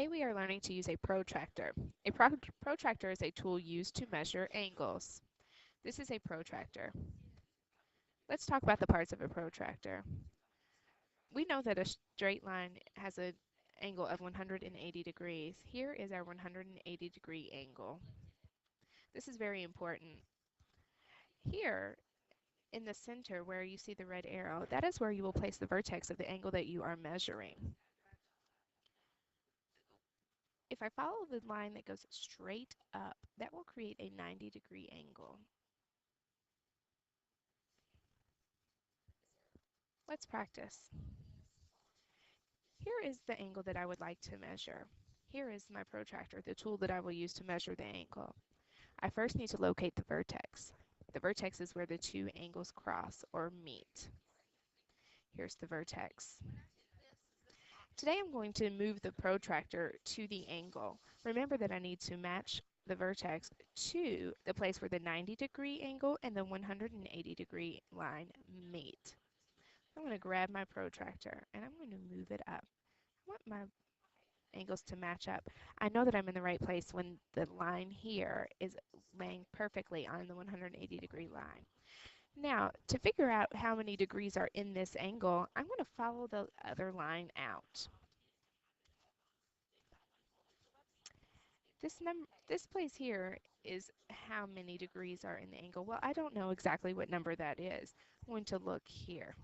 Today we are learning to use a protractor. A protractor is a tool used to measure angles. This is a protractor. Let's talk about the parts of a protractor. We know that a straight line has an angle of 180 degrees. Here is our 180-degree angle. This is very important. Here in the center where you see the red arrow, that is where you will place the vertex of the angle that you are measuring. If I follow the line that goes straight up, that will create a 90-degree angle. Let's practice. Here is the angle that I would like to measure. Here is my protractor, the tool that I will use to measure the angle. I first need to locate the vertex. The vertex is where the two angles cross or meet. Here's the vertex. Today I'm going to move the protractor to the angle. Remember that I need to match the vertex to the place where the 90-degree angle and the 180-degree line meet. I'm going to grab my protractor and I'm going to move it up. I want my angles to match up. I know that I'm in the right place when the line here is laying perfectly on the 180-degree line. Now, to figure out how many degrees are in this angle, I'm going to follow the other line out. This place here is how many degrees are in the angle. Well, I don't know exactly what number that is. I'm going to look here.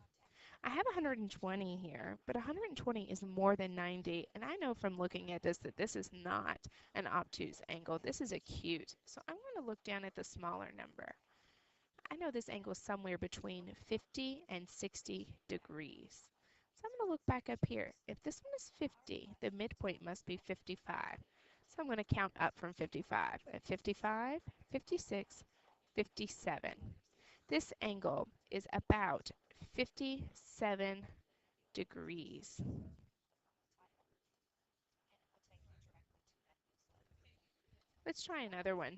I have 120 here, but 120 is more than 90, and I know from looking at this that this is not an obtuse angle. This is acute. So I'm going to look down at the smaller number. I know this angle is somewhere between 50 and 60 degrees. So I'm going to look back up here. If this one is 50, the midpoint must be 55. So I'm going to count up from 55. At 55, 56, 57. This angle is about 57 degrees. Let's try another one.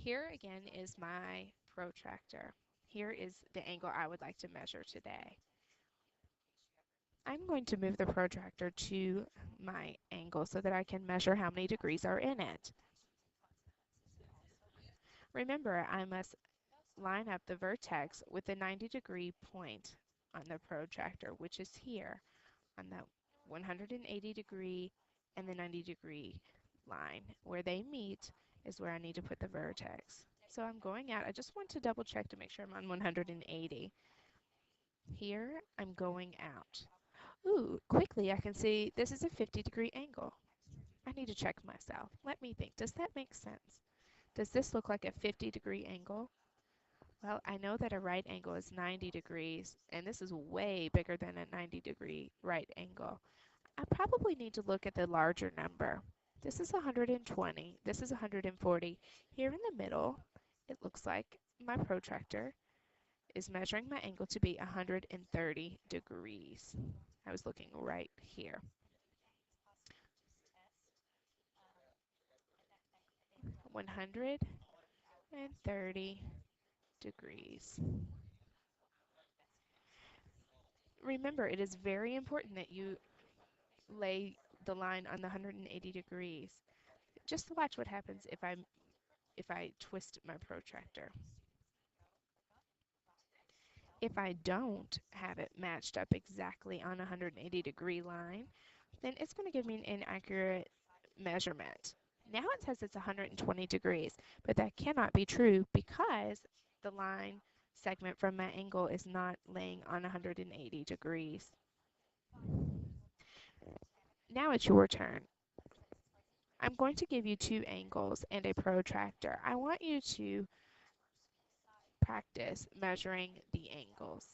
Here again is my protractor. Here is the angle I would like to measure today. I'm going to move the protractor to my angle so that I can measure how many degrees are in it. Remember, I must line up the vertex with the 90-degree point on the protractor, which is here on the 180-degree and the 90-degree line. Where they meet is where I need to put the vertex. So I'm going out. I just want to double check to make sure I'm on 180. Here, I'm going out. Ooh, quickly I can see this is a 50-degree angle. I need to check myself. Let me think. Does that make sense? Does this look like a 50-degree angle? Well, I know that a right angle is 90 degrees, and this is way bigger than a 90-degree right angle. I probably need to look at the larger number. This is 120. This is 140. Here in the middle, it looks like my protractor is measuring my angle to be 130 degrees. I was looking right here. 130 degrees. Remember, it is very important that you lay the line on the 180 degrees. Just watch what happens if I twist my protractor. If I don't have it matched up exactly on a 180-degree line, then it's going to give me an inaccurate measurement. Now it says it's 120 degrees, but that cannot be true because the line segment from my angle is not laying on 180 degrees. Now it's your turn. I'm going to give you two angles and a protractor. I want you to practice measuring the angles.